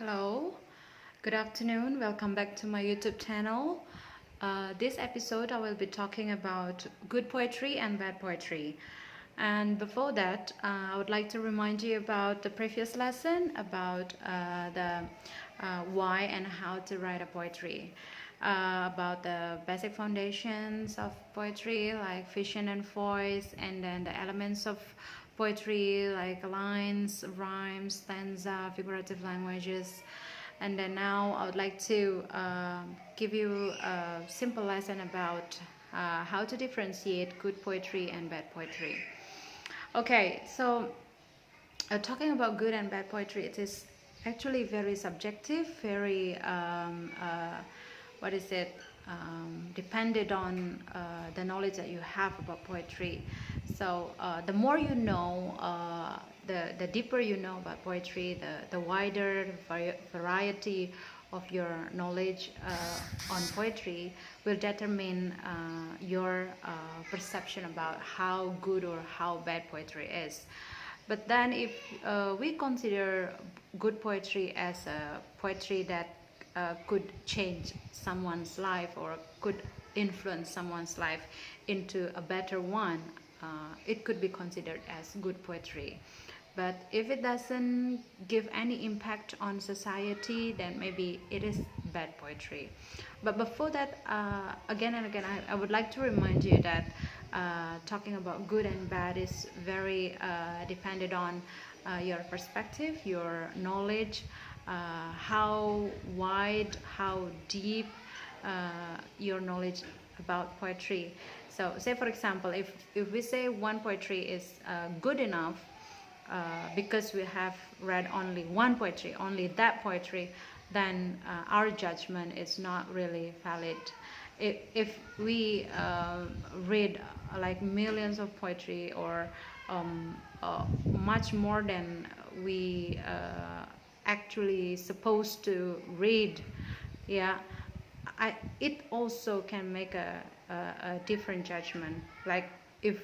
Hello, good afternoon. Welcome back to my YouTube channel. This episode, I will be talking about good poetry and bad poetry. And before that, I would like to remind you about the previous lesson about the why and how to write a poetry. About the basic foundations of poetry like vision and voice, and then the elements of poetry like lines, rhymes, stanza, figurative languages. And then now I would like to give you a simple lesson about how to differentiate good poetry and bad poetry. Okay, so talking about good and bad poetry, it is actually very subjective, very what is it? Depended on the knowledge that you have about poetry. So the more you know, the deeper you know about poetry, the wider variety of your knowledge on poetry will determine your perception about how good or how bad poetry is. But then if we consider good poetry as a poetry that could change someone's life or could influence someone's life into a better one, it could be considered as good poetry. But if it doesn't give any impact on society, then maybe it is bad poetry. But before that, again and again, I would like to remind you that talking about good and bad is very dependent on your perspective, your knowledge, how wide, how deep your knowledge about poetry. So say for example, if we say one poetry is good enough because we have read only one poetry, only that poetry, then our judgment is not really valid. If we read like millions of poetry or much more than we actually supposed to read, yeah, it also can make a different judgment. Like if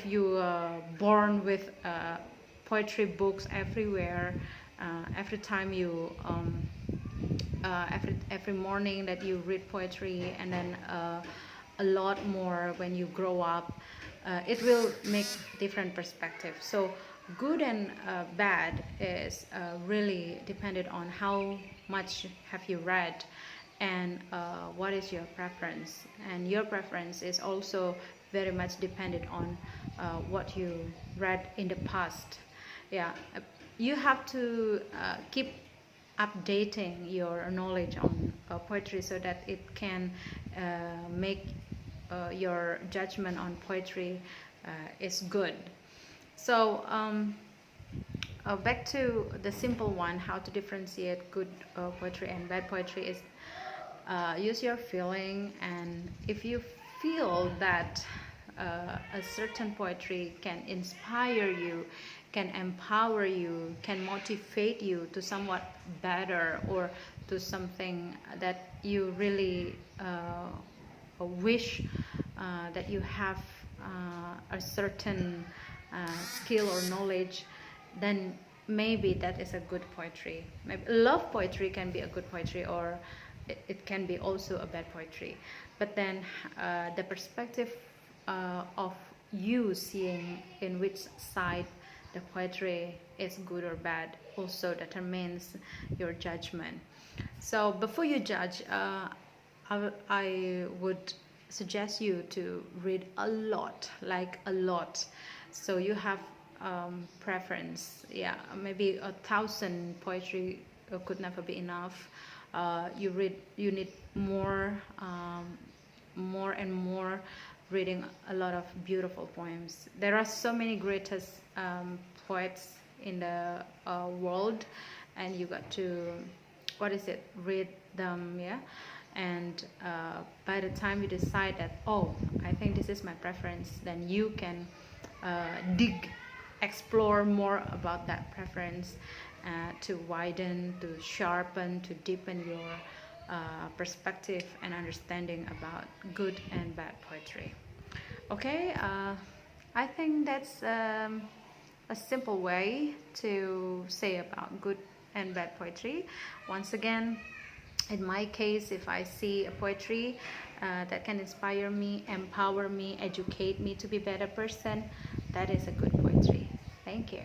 you born with poetry books everywhere, every time you every morning that you read poetry, and then a lot more when you grow up, it will make different perspective. So good and bad is really dependent on how much have you read, and what is your preference. And your preference is also very much dependent on what you read in the past. Yeah, you have to keep updating your knowledge on poetry so that it can make your judgment on poetry is good. So back to the simple one, how to differentiate good poetry and bad poetry is use your feeling. And if you feel that a certain poetry can inspire you, can empower you, can motivate you to somewhat better, or to something that you really wish that you have a certain skill or knowledge, then maybe that is a good poetry. Maybe love poetry can be a good poetry, or it can be also a bad poetry. But then the perspective of you seeing in which side the poetry is good or bad also determines your judgment. So before you judge, I would suggest you to read a lot, like a lot, so you have preference. Yeah, maybe 1,000 poetry could never be enough. You need more, more and more, reading a lot of beautiful poems. There are so many greatest poets in the world, and you got to, what is it, read them, yeah. And by the time you decide that, oh, I think this is my preference, then you can dig, explore more about that preference, to widen, to sharpen, to deepen your perspective and understanding about good and bad poetry. Okay, I think that's a simple way to say about good and bad poetry. Once again, in my case, if I see a poetry that can inspire me, empower me, educate me to be a better person, that is a good poetry. Thank you.